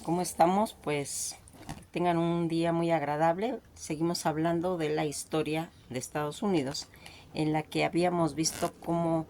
¿Cómo estamos? Pues que tengan un día muy agradable. Seguimos hablando de la historia de Estados Unidos, en la que habíamos visto cómo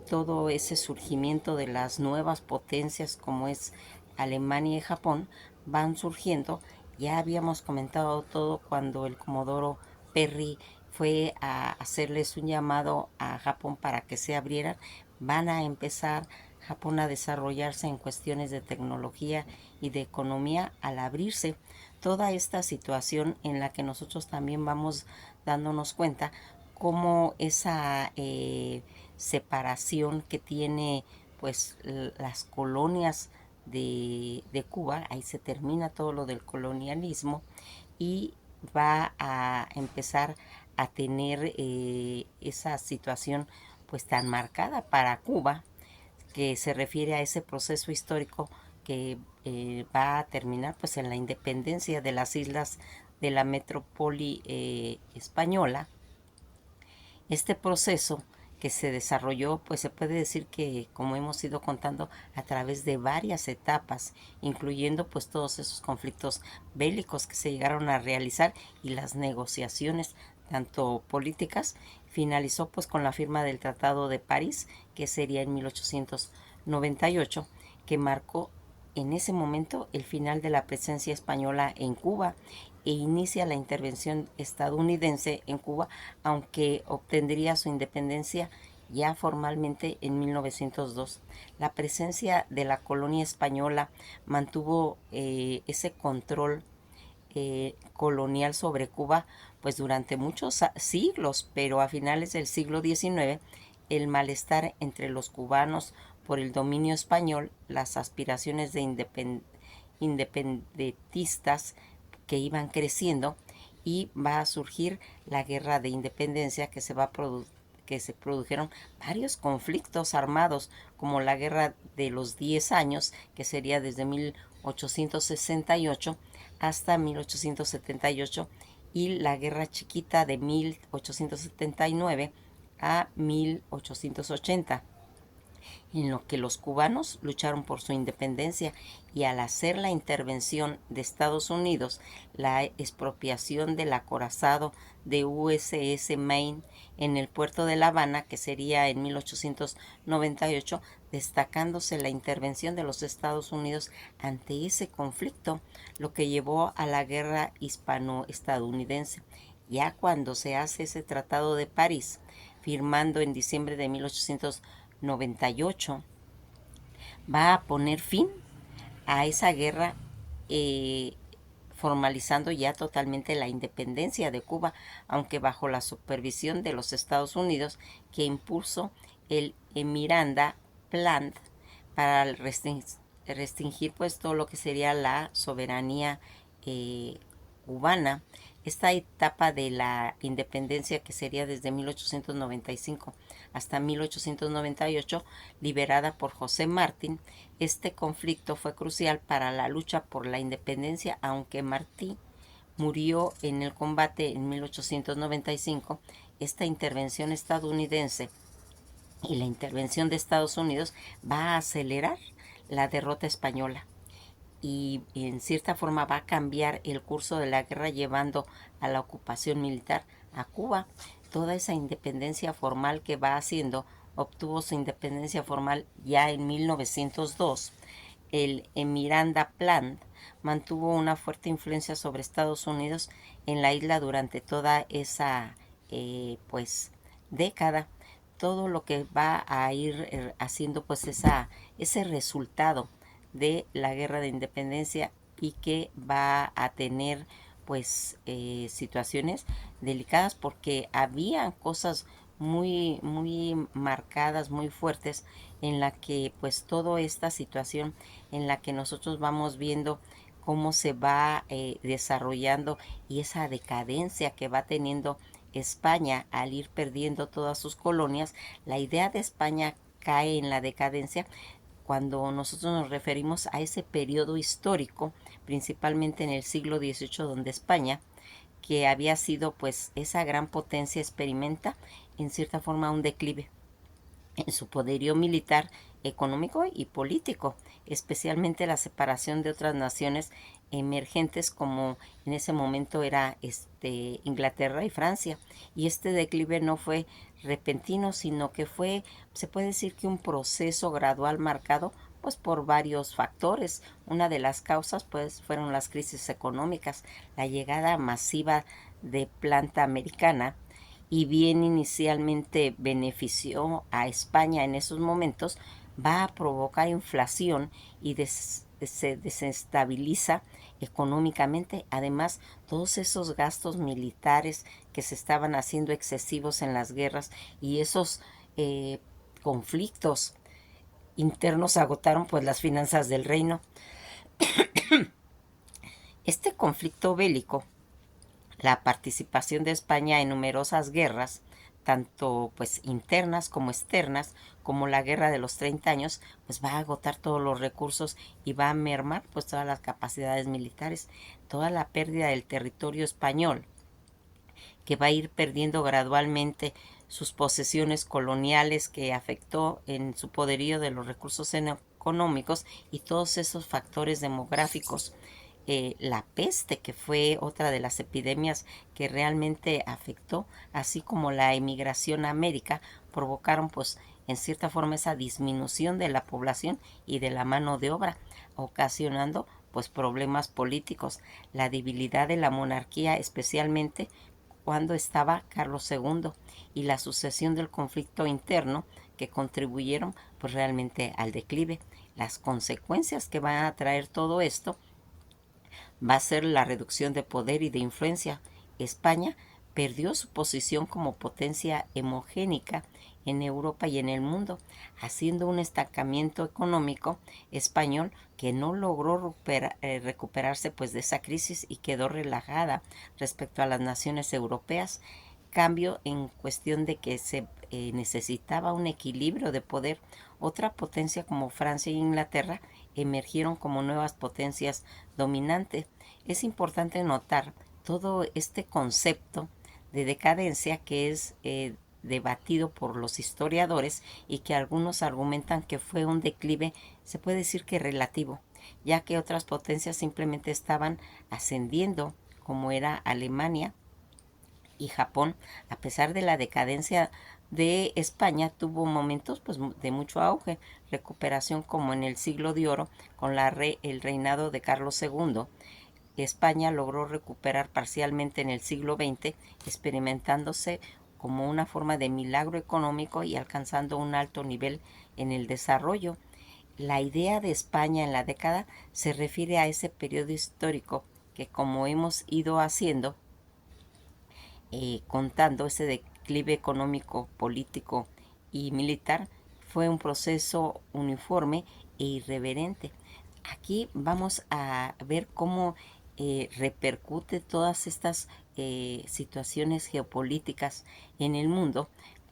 todo ese surgimiento de las nuevas potencias como es Alemania y Japón van surgiendo. Ya habíamos comentado todo cuando el Comodoro Perry fue a hacerles un llamado a Japón para que se abrieran. Van a empezar Japón a desarrollarse en cuestiones de tecnología y de economía al abrirse. Toda esta situación en la que nosotros también vamos dándonos cuenta cómo esa separación que tiene pues las colonias de Cuba, ahí se termina todo lo del colonialismo y va a empezar a tener esa situación pues tan marcada para Cuba, que se refiere a ese proceso histórico que va a terminar pues en la independencia de las islas de la metrópoli española. Este proceso que se desarrolló, pues se puede decir que, como hemos ido contando, a través de varias etapas, incluyendo pues todos esos conflictos bélicos que se llegaron a realizar y las negociaciones tanto políticas, finalizó pues con la firma del Tratado de París, que sería en 1898, que marcó en ese momento el final de la presencia española en Cuba e inicia la intervención estadounidense en Cuba, aunque obtendría su independencia ya formalmente en 1902. La presencia de la colonia española mantuvo ese control colonial sobre Cuba pues durante muchos siglos, pero a finales del siglo XIX el malestar entre los cubanos por el dominio español, las aspiraciones de independentistas que iban creciendo, y va a surgir la guerra de independencia que se produjeron varios conflictos armados, como la guerra de los 10 años, que sería desde 1868 hasta 1878, y la guerra chiquita de 1879 a 1880, en lo que los cubanos lucharon por su independencia, y al hacer la intervención de Estados Unidos, la expropiación del acorazado de USS Maine en el puerto de La Habana, que sería en 1898, destacándose la intervención de los Estados Unidos ante ese conflicto, lo que llevó a la guerra hispano-estadounidense. Ya cuando se hace ese Tratado de París, firmando en diciembre de 1898, va a poner fin a esa guerra, eh, formalizando ya totalmente la independencia de Cuba, aunque bajo la supervisión de los Estados Unidos, que impuso el Miranda Plan para restringir pues todo lo que sería la soberanía cubana. Esta etapa de la independencia, que sería desde 1895 hasta 1898, liberada por José Martín, este conflicto fue crucial para la lucha por la independencia, aunque Martí murió en el combate en 1895. Esta intervención estadounidense y la intervención de Estados Unidos va a acelerar la derrota española, y en cierta forma va a cambiar el curso de la guerra, llevando a la ocupación militar a Cuba. Toda esa independencia formal que va haciendo obtuvo su independencia formal ya en 1902. El Miranda Plan mantuvo una fuerte influencia sobre Estados Unidos en la isla durante toda esa pues década. Todo lo que va a ir haciendo pues ese resultado de la guerra de independencia, y que va a tener pues situaciones delicadas, porque había cosas muy marcadas, muy fuertes, en la que pues toda esta situación en la que nosotros vamos viendo cómo se va desarrollando, y esa decadencia que va teniendo España al ir perdiendo todas sus colonias. La idea de España cae en la decadencia cuando nosotros nos referimos a ese periodo histórico, principalmente en el siglo XVIII, donde España, que había sido pues esa gran potencia, experimenta en cierta forma un declive en su poderío militar económico y político, especialmente la separación de otras naciones emergentes como en ese momento era Inglaterra y Francia. Y este declive no fue repentino, sino que fue, se puede decir que un proceso gradual marcado pues por varios factores. Una de las causas pues fueron las crisis económicas, la llegada masiva de planta americana, y bien inicialmente benefició a España en esos momentos, va a provocar inflación y se desestabiliza económicamente. Además, todos esos gastos militares que se estaban haciendo excesivos en las guerras y esos conflictos internos agotaron pues las finanzas del reino. Este conflicto bélico, la participación de España en numerosas guerras, tanto pues internas como externas, como la guerra de los 30 años, pues va a agotar todos los recursos y va a mermar pues todas las capacidades militares, toda la pérdida del territorio español, que va a ir perdiendo gradualmente sus posesiones coloniales, que afectó en su poderío de los recursos económicos y todos esos factores demográficos. La peste, que fue otra de las epidemias que realmente afectó, así como la emigración a América, provocaron pues en cierta forma esa disminución de la población y de la mano de obra, ocasionando pues problemas políticos, la debilidad de la monarquía, especialmente cuando estaba Carlos II, y la sucesión del conflicto interno, que contribuyeron pues realmente al declive. Las consecuencias que va a traer todo esto va a ser la reducción de poder y de influencia. España perdió su posición como potencia hemogénica en Europa y en el mundo, haciendo un estancamiento económico español que no logró recuperarse pues de esa crisis y quedó relajada respecto a las naciones europeas. Cambio en cuestión de que se necesitaba un equilibrio de poder. Otra potencia como Francia e Inglaterra emergieron como nuevas potencias dominantes. Es importante notar todo este concepto de decadencia que es debatido por los historiadores, y que algunos argumentan que fue un declive, se puede decir que relativo, ya que otras potencias simplemente estaban ascendiendo, como era Alemania y Japón. A pesar de la decadencia de España, tuvo momentos pues de mucho auge, recuperación, como en el siglo de oro con el reinado de Carlos II. España logró recuperar parcialmente en el siglo XX, experimentándose como una forma de milagro económico y alcanzando un alto nivel en el desarrollo. La idea de España en la década se refiere a ese periodo histórico que, como hemos ido haciendo, contando ese declive económico, político y militar, fue un proceso uniforme e irreverente. Aquí vamos a ver cómo repercute todas estas situaciones geopolíticas en el mundo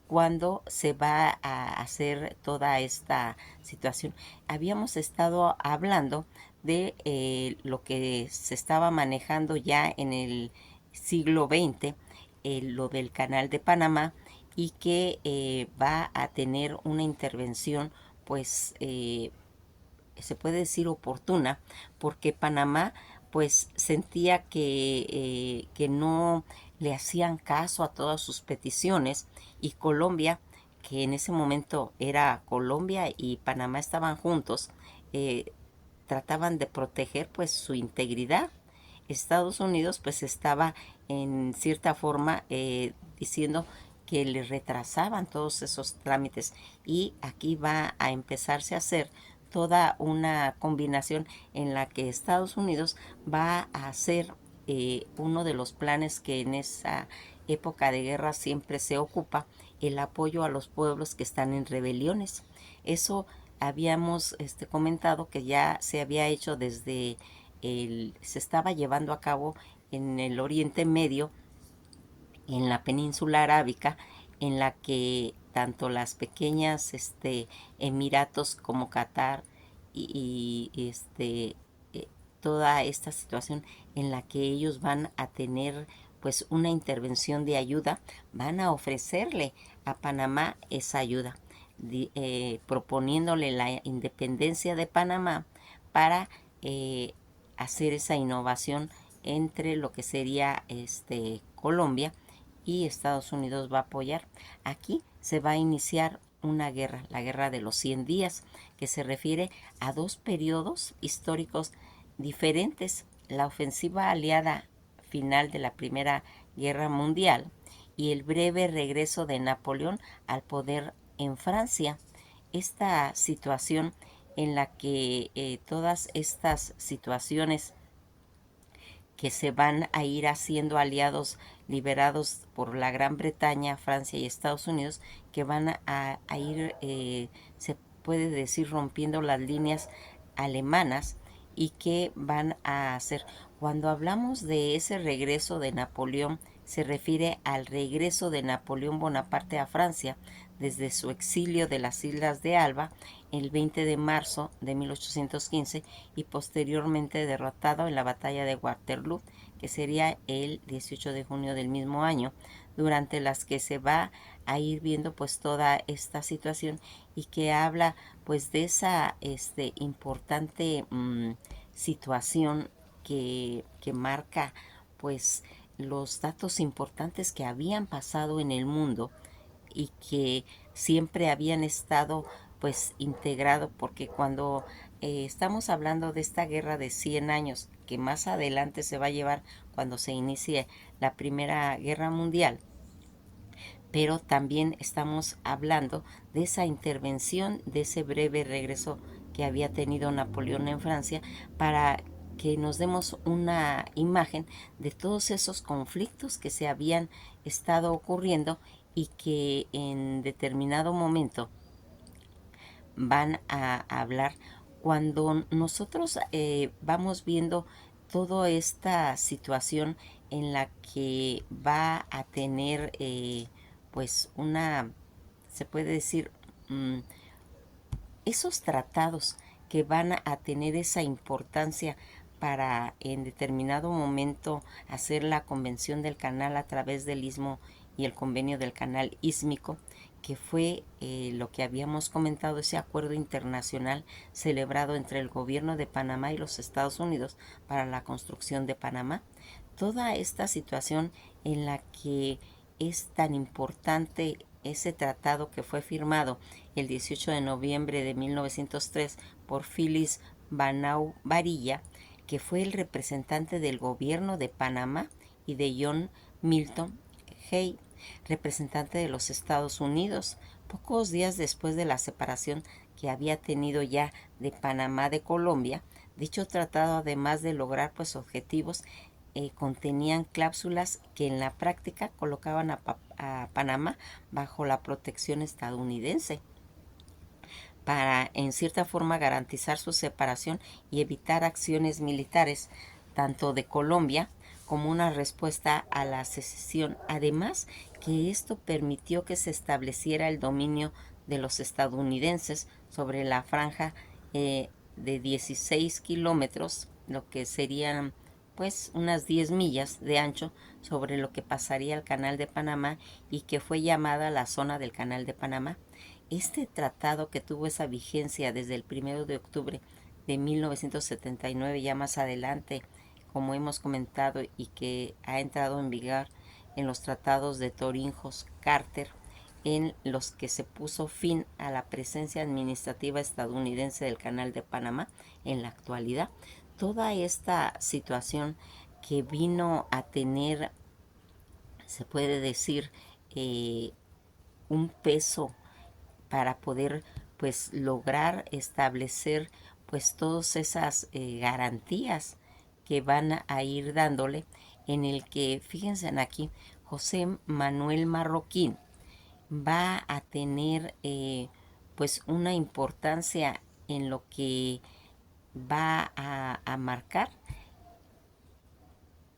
cuando se va a hacer toda esta situación. Habíamos estado hablando de lo que se estaba manejando ya en el siglo XX, lo del Canal de Panamá, y que va a tener una intervención pues se puede decir oportuna, porque Panamá pues sentía que no le hacían caso a todas sus peticiones, y Colombia, que en ese momento era Colombia y Panamá estaban juntos, trataban de proteger pues su integridad. Estados Unidos pues estaba en cierta forma diciendo que le retrasaban todos esos trámites, y aquí va a empezarse a hacer toda una combinación en la que Estados Unidos va a hacer uno de los planes que en esa época de guerra siempre se ocupa, el apoyo a los pueblos que están en rebeliones. Eso habíamos comentado que ya se había hecho desde se estaba llevando a cabo en el Oriente Medio, en la península arábica, en la que tanto las pequeñas emiratos como Qatar y toda esta situación en la que ellos van a tener pues una intervención de ayuda, van a ofrecerle a Panamá esa ayuda. proponiéndole la independencia de Panamá para hacer esa innovación entre lo que sería Colombia, y Estados Unidos va a apoyar. Aquí se va a iniciar una guerra, la guerra de los 100 días, que se refiere a dos periodos históricos diferentes: la ofensiva aliada final de la Primera Guerra Mundial y el breve regreso de Napoleón al poder en Francia. Esta situación en la que todas estas situaciones que se van a ir haciendo aliados liberados por la Gran Bretaña, Francia y Estados Unidos, que van a ir, se puede decir, rompiendo las líneas alemanas, y que van a hacer. Cuando hablamos de ese regreso de Napoleón, se refiere al regreso de Napoleón Bonaparte a Francia desde su exilio de las Islas de Alba el 20 de marzo de 1815 y posteriormente derrotado en la batalla de Waterloo, que sería el 18 de junio del mismo año, durante las que se va a ir viendo pues toda esta situación, y que habla pues de esa importante situación que marca pues los datos importantes que habían pasado en el mundo y que siempre habían estado pues integrado, porque cuando estamos hablando de esta guerra de 100 años que más adelante se va a llevar cuando se inicie la Primera Guerra Mundial, pero también estamos hablando de esa intervención, de ese breve regreso que había tenido Napoleón en Francia, para que nos demos una imagen de todos esos conflictos que se habían estado ocurriendo y que en determinado momento van a hablar cuando nosotros vamos viendo toda esta situación en la que va a tener pues una, se puede decir, esos tratados que van a tener esa importancia para en determinado momento hacer la convención del canal a través del istmo y el convenio del canal ísmico, que fue lo que habíamos comentado, ese acuerdo internacional celebrado entre el gobierno de Panamá y los Estados Unidos para la construcción de Panamá. Toda esta situación en la que es tan importante ese tratado que fue firmado el 18 de noviembre de 1903 por Félix Banau Varilla, que fue el representante del gobierno de Panamá, y de John Milton Hay, representante de los Estados Unidos, pocos días después de la separación que había tenido ya de Panamá de Colombia. Dicho tratado, además de lograr pues objetivos, contenían cláusulas que en la práctica colocaban a Panamá bajo la protección estadounidense, para en cierta forma garantizar su separación y evitar acciones militares tanto de Colombia como una respuesta a la secesión. Además, que esto permitió que se estableciera el dominio de los estadounidenses sobre la franja de 16 kilómetros, lo que serían pues unas 10 millas de ancho, sobre lo que pasaría al Canal de Panamá, y que fue llamada la zona del Canal de Panamá. Este tratado, que tuvo esa vigencia desde el 1 de octubre de 1979, ya más adelante, como hemos comentado, y que ha entrado en vigor en los tratados de Torrijos-Carter, en los que se puso fin a la presencia administrativa estadounidense del Canal de Panamá en la actualidad. Toda esta situación que vino a tener, se puede decir, un peso para poder pues lograr establecer pues todas esas garantías que van a ir dándole, en el que, fíjense aquí, José Manuel Marroquín va a tener pues una importancia en lo que va a marcar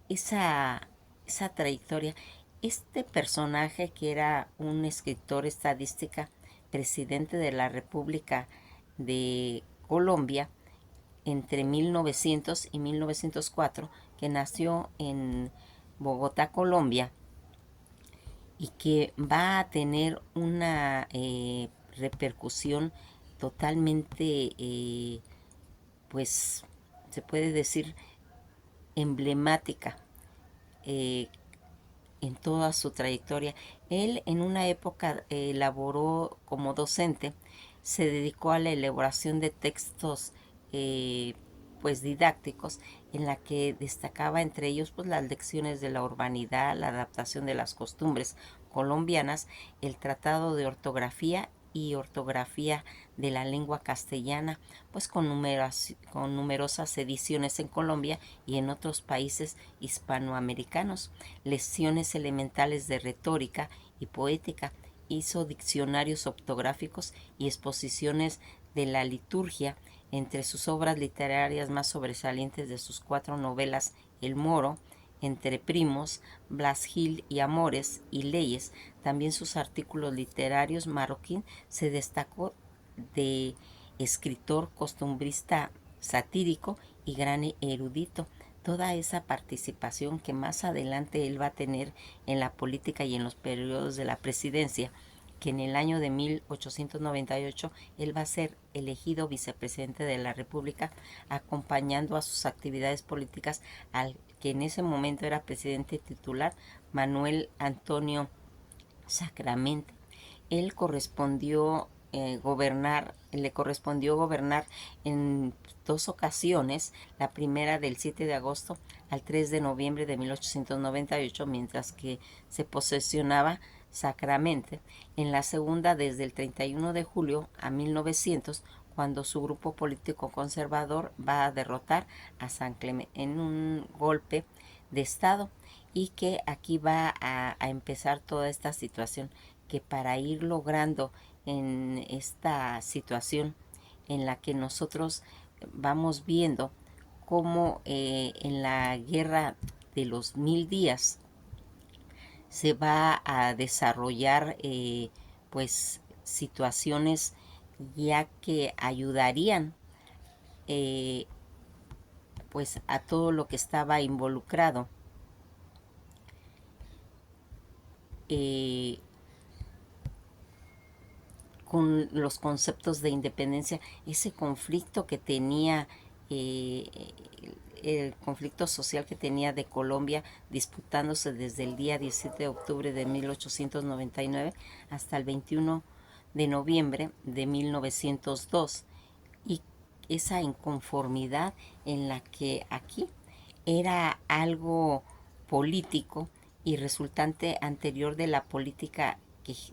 esa trayectoria. Este personaje, que era un escritor estadística, presidente de la República de Colombia entre 1900 y 1904, que nació en Bogotá, Colombia, y que va a tener una repercusión totalmente, pues se puede decir, emblemática eh, en toda su trayectoria. Él en una época laboró como docente, se dedicó a la elaboración de textos pues didácticos, en la que destacaba entre ellos pues las lecciones de la urbanidad, la adaptación de las costumbres colombianas, el tratado de ortografía y ortografía de la lengua castellana, pues con numerosas ediciones en Colombia y en otros países hispanoamericanos, lecciones elementales de retórica y poética, hizo diccionarios ortográficos y exposiciones de la liturgia. Entre sus obras literarias más sobresalientes de sus 4 novelas, El Moro, Entre Primos, Blas Gil y Amores y Leyes, también sus artículos literarios, Marroquín se destacó de escritor, costumbrista satírico y gran erudito. Toda esa participación que más adelante él va a tener en la política y en los periodos de la presidencia, que en el año de 1898 él va a ser elegido vicepresidente de la República, acompañando a sus actividades políticas al que en ese momento era presidente titular, Manuel Antonio Sacramente. Él le correspondió gobernar en 2 ocasiones, la primera del 7 de agosto al 3 de noviembre de 1898, mientras que se posesionaba Sacramente, en la segunda desde el 31 de julio a 1900, cuando su grupo político conservador va a derrotar a San Clemente en un golpe de Estado, y que aquí va a empezar toda esta situación, que para ir logrando en esta situación en la que nosotros vamos viendo cómo en la guerra de los 1000 días se va a desarrollar pues situaciones ya que ayudarían eh, pues a todo lo que estaba involucrado eh, con los conceptos de independencia, ese conflicto que tenía, eh, el conflicto social que tenía de Colombia, disputándose desde el día 17 de octubre de 1899 hasta el 21 de noviembre de 1902, y esa inconformidad en la que aquí era algo político y resultante anterior de la política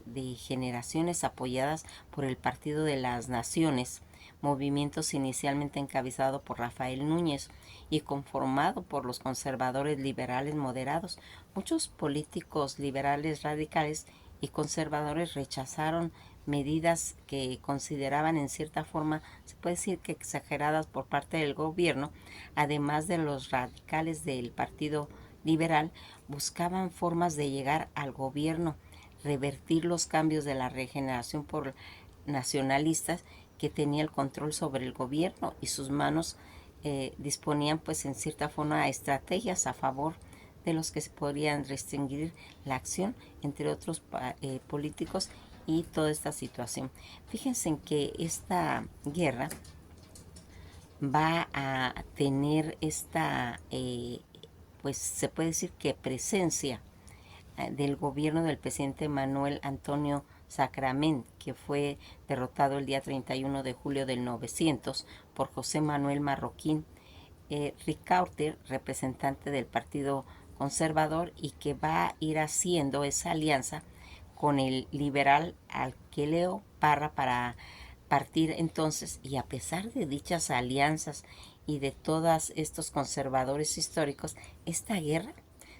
de generaciones apoyadas por el Partido de las Naciones, movimientos inicialmente encabezado por Rafael Núñez y conformado por los conservadores liberales moderados. Muchos políticos liberales radicales y conservadores rechazaron medidas que consideraban en cierta forma, se puede decir que exageradas por parte del gobierno. Además de los radicales del Partido Liberal, buscaban formas de llegar al gobierno, revertir los cambios de la regeneración por nacionalistas, que tenía el control sobre el gobierno, y sus manos disponían pues en cierta forma estrategias a favor de los que se podrían restringir la acción, entre otros políticos, y toda esta situación. Fíjense en que esta guerra va a tener esta, pues se puede decir que presencia del gobierno del presidente Manuel Antonio Sacrament, que fue derrotado el día 31 de julio del 900 por José Manuel Marroquín Ricaurte, representante del Partido Conservador, y que va a ir haciendo esa alianza con el liberal Arquelao Parra para partir entonces. Y a pesar de dichas alianzas y de todos estos conservadores históricos, esta guerra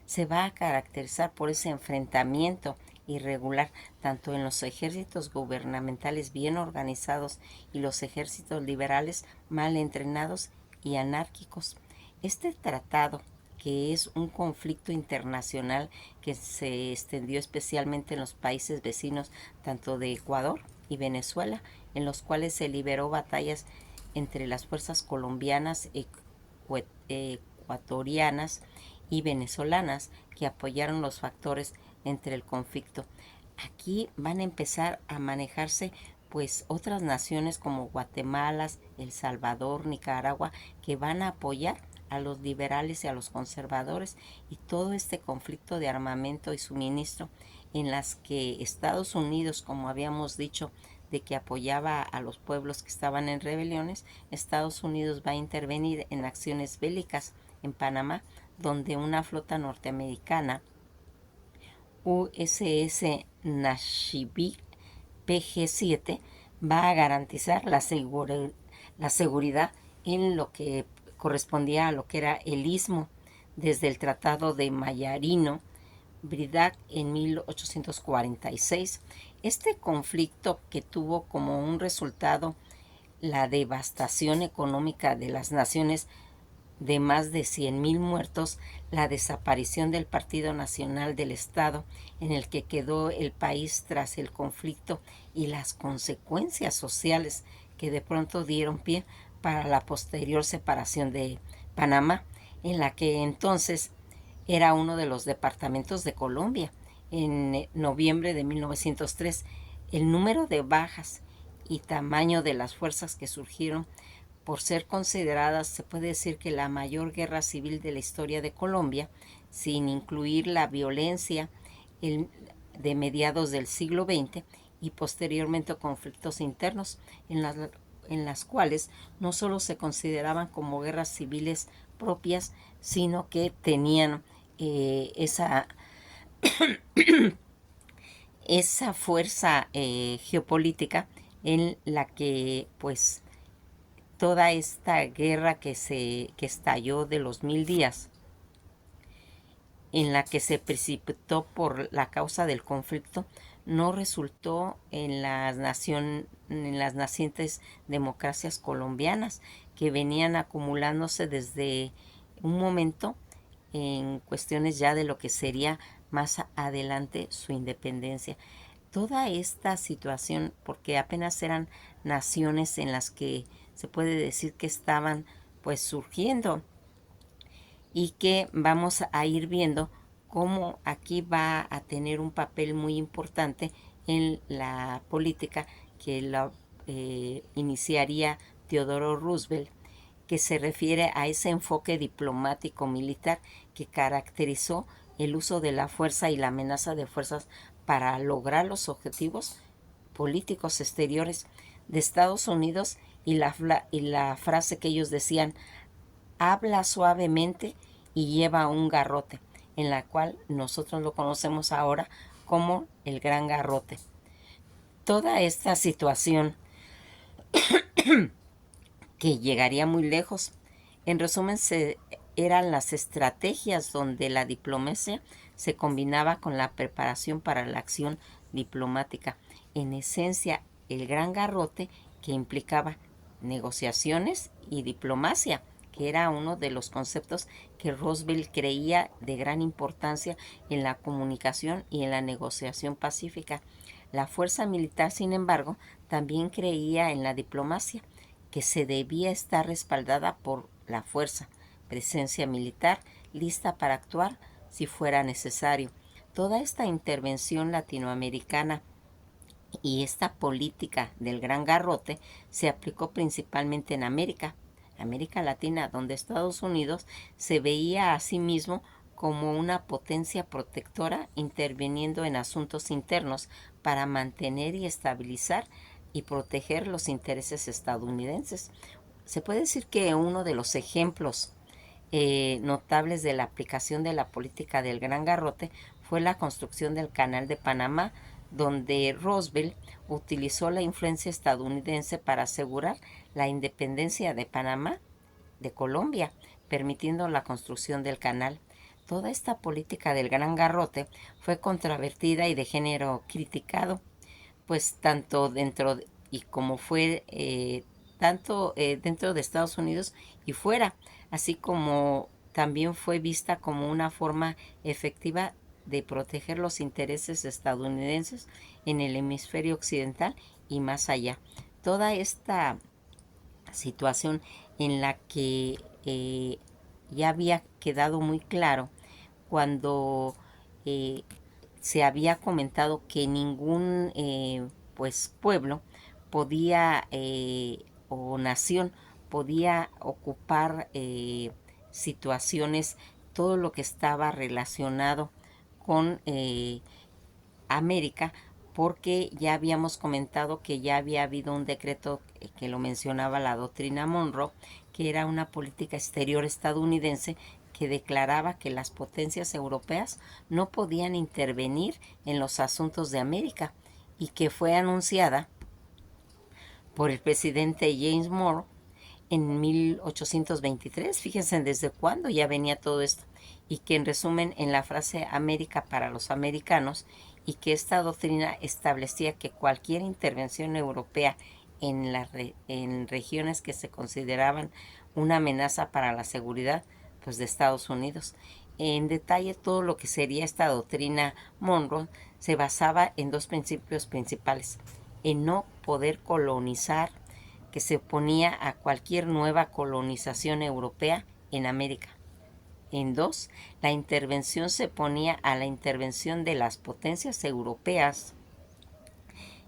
se va a caracterizar por ese enfrentamiento irregular tanto en los ejércitos gubernamentales bien organizados y los ejércitos liberales mal entrenados y anárquicos. Este tratado, que es un conflicto internacional que se extendió especialmente en los países vecinos tanto de Ecuador y Venezuela, en los cuales se liberó batallas entre las fuerzas colombianas, ecuatorianas y venezolanas, que apoyaron los factores entre el conflicto. Aquí van a empezar a manejarse pues otras naciones como Guatemala, El Salvador, Nicaragua, que van a apoyar a los liberales y a los conservadores, y todo este conflicto de armamento y suministro en las que Estados Unidos, como habíamos dicho, de que apoyaba a los pueblos que estaban en rebeliones, Estados Unidos va a intervenir en acciones bélicas en Panamá, donde una flota norteamericana, USS Nashville PG-7, va a garantizar la seguridad en lo que correspondía a lo que era el istmo desde el Tratado de Mayarino Bridac en 1846. Este conflicto, que tuvo como un resultado la devastación económica de las naciones, de más de 100,000 muertos, la desaparición del Partido Nacional del Estado en el que quedó el país tras el conflicto, y las consecuencias sociales que de pronto dieron pie para la posterior separación de Panamá, en la que entonces era uno de los departamentos de Colombia. En noviembre de 1903, el número de bajas y tamaño de las fuerzas que surgieron, por ser consideradas, se puede decir, que la mayor guerra civil de la historia de Colombia, sin incluir la violencia de mediados del siglo XX y posteriormente conflictos internos, en las cuales no solo se consideraban como guerras civiles propias, sino que tenían esa fuerza geopolítica, en la que pues toda esta guerra que estalló de los 1000 días, en la que se precipitó por la causa del conflicto, no resultó en las nacientes democracias colombianas, que venían acumulándose desde un momento en cuestiones ya de lo que sería más adelante su independencia. Toda esta situación, porque apenas eran naciones en las que se puede decir que estaban pues surgiendo, y que vamos a ir viendo cómo aquí va a tener un papel muy importante en la política que la iniciaría Theodore Roosevelt, que se refiere a ese enfoque diplomático militar que caracterizó el uso de la fuerza y la amenaza de fuerzas para lograr los objetivos políticos exteriores de Estados Unidos, y la frase que ellos decían: habla suavemente y lleva un garrote, en la cual nosotros lo conocemos ahora como el Gran Garrote. Toda esta situación, que llegaría muy lejos, en resumen, eran las estrategias donde la diplomacia se combinaba con la preparación para la acción diplomática. En esencia, el Gran Garrote, que implicaba negociaciones y diplomacia, que era uno de los conceptos que Roosevelt creía de gran importancia en la comunicación y en la negociación pacífica. La fuerza militar, sin embargo, también creía en la diplomacia, que se debía estar respaldada por la fuerza, presencia militar lista para actuar si fuera necesario. Toda esta intervención latinoamericana y esta política del Gran Garrote se aplicó principalmente en América Latina, donde Estados Unidos se veía a sí mismo como una potencia protectora, interviniendo en asuntos internos para mantener y estabilizar y proteger los intereses estadounidenses. Se puede decir que uno de los ejemplos notables de la aplicación de la política del Gran Garrote fue la construcción del Canal de Panamá, donde Roosevelt utilizó la influencia estadounidense para asegurar la independencia de Panamá de Colombia, permitiendo la construcción del canal. Toda esta política del Gran Garrote fue controvertida y de género criticado, pues tanto dentro y como fue tanto dentro de Estados Unidos y fuera, así como también fue vista como una forma efectiva de proteger los intereses estadounidenses en el hemisferio occidental y más allá. Toda esta situación, en la que ya había quedado muy claro cuando se había comentado que ningún pues pueblo podía, o nación, podía ocupar situaciones, todo lo que estaba relacionado con América, porque ya habíamos comentado que ya había habido un decreto que lo mencionaba, la doctrina Monroe, que era una política exterior estadounidense que declaraba que las potencias europeas no podían intervenir en los asuntos de América, y que fue anunciada por el presidente James Monroe en 1823. Fíjense desde cuándo ya venía todo esto, y que en resumen en la frase América para los americanos, y que esta doctrina establecía que cualquier intervención europea en regiones que se consideraban una amenaza para la seguridad, pues, de Estados Unidos. En detalle, todo lo que sería esta doctrina Monroe se basaba en dos principios principales: en no poder colonizar, que se oponía a cualquier nueva colonización europea en América. En dos, la intervención se oponía a la intervención de las potencias europeas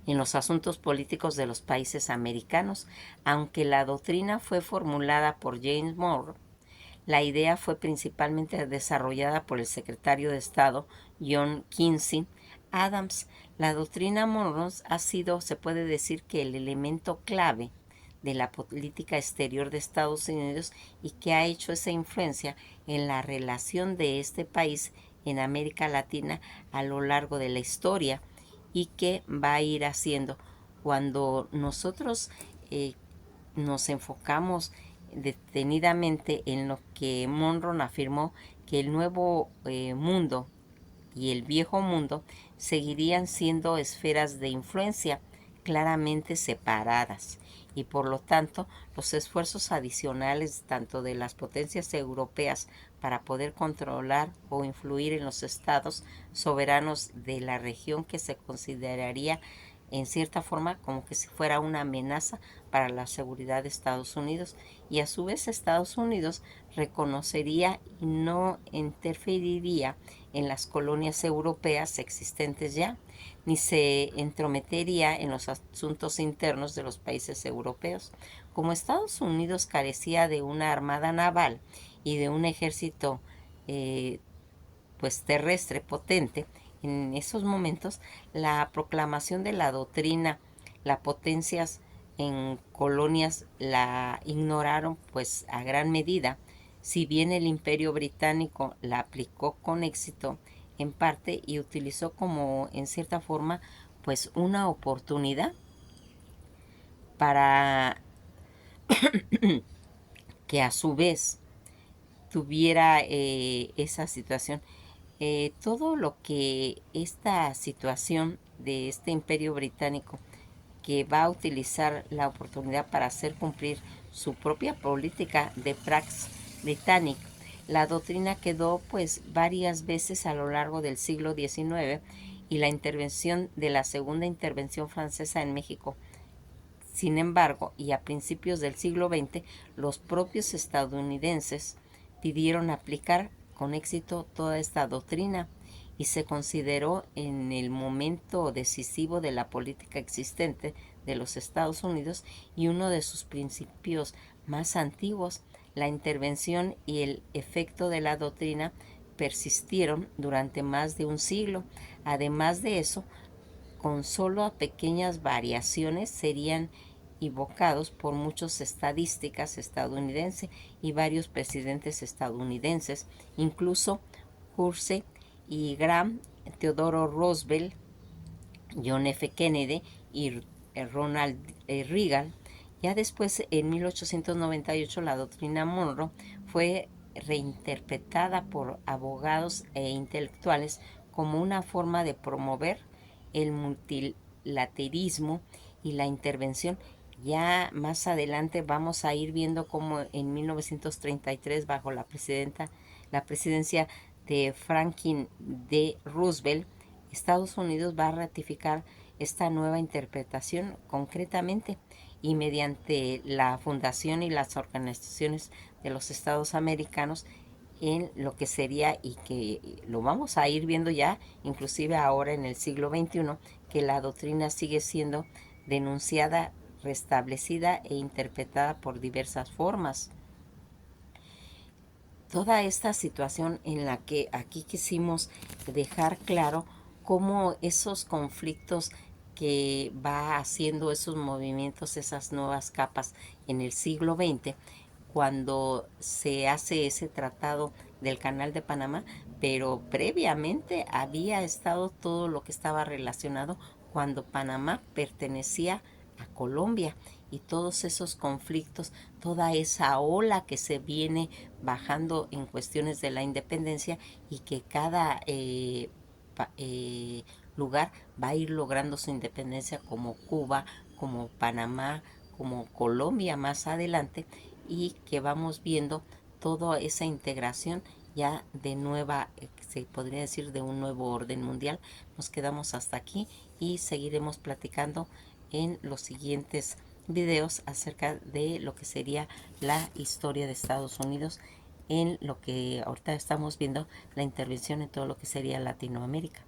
en los asuntos políticos de los países americanos. Aunque la doctrina fue formulada por James Monroe, la idea fue principalmente desarrollada por el secretario de Estado John Quincy Adams. La doctrina Monroe ha sido, se puede decir, que el elemento clave de la política exterior de Estados Unidos, y que ha hecho esa influencia en la relación de este país en América Latina a lo largo de la historia, y que va a ir haciendo cuando nosotros nos enfocamos detenidamente en lo que Monroe afirmó, que el nuevo mundo y el viejo mundo seguirían siendo esferas de influencia claramente separadas, y por lo tanto los esfuerzos adicionales tanto de las potencias europeas para poder controlar o influir en los estados soberanos de la región, que se consideraría en cierta forma como que si fuera una amenaza para la seguridad de Estados Unidos, y a su vez Estados Unidos reconocería y no interferiría en las colonias europeas existentes ya, ni se entrometería en los asuntos internos de los países europeos. Como Estados Unidos carecía de una armada naval y de un ejército pues terrestre potente, en esos momentos la proclamación de la doctrina, las potencias en colonias la ignoraron pues a gran medida. Si bien el Imperio Británico la aplicó con éxito en parte, y utilizó como en cierta forma pues una oportunidad para que a su vez tuviera esa situación. Todo lo que esta situación de este imperio británico, que va a utilizar la oportunidad para hacer cumplir su propia política de Pax Britannic, la doctrina quedó pues varias veces a lo largo del siglo XIX, y la intervención de la segunda intervención francesa en México. Sin embargo, y a principios del siglo XX, los propios estadounidenses pidieron aplicar con éxito toda esta doctrina, y se consideró en el momento decisivo de la política existente de los Estados Unidos y uno de sus principios más antiguos. La intervención y el efecto de la doctrina persistieron durante más de un siglo. Además de eso, con solo pequeñas variaciones, serían invocados por muchos estadistas estadounidenses y varios presidentes estadounidenses, incluso Hersey y Graham, Theodore Roosevelt, John F. Kennedy y Ronald Reagan. Ya después, en 1898, la doctrina Monroe fue reinterpretada por abogados e intelectuales como una forma de promover el multilateralismo y la intervención. Ya más adelante vamos a ir viendo cómo en 1933, bajo la presidencia de Franklin D. Roosevelt, Estados Unidos va a ratificar esta nueva interpretación concretamente, y mediante la fundación y las organizaciones de los Estados americanos, en lo que sería, y que lo vamos a ir viendo ya inclusive ahora en el siglo XXI, que la doctrina sigue siendo denunciada, restablecida e interpretada por diversas formas. Toda esta situación en la que aquí quisimos dejar claro cómo esos conflictos que va haciendo esos movimientos, esas nuevas capas en el siglo XX, cuando se hace ese tratado del Canal de Panamá, pero previamente había estado todo lo que estaba relacionado cuando Panamá pertenecía a Colombia, y todos esos conflictos, toda esa ola que se viene bajando en cuestiones de la independencia, y que cada lugar va a ir logrando su independencia, como Cuba, como Panamá, como Colombia más adelante, y que vamos viendo toda esa integración ya de nueva, se podría decir, de un nuevo orden mundial. Nos quedamos hasta aquí y seguiremos platicando en los siguientes videos acerca de lo que sería la historia de Estados Unidos, en lo que ahorita estamos viendo, la intervención en todo lo que sería Latinoamérica.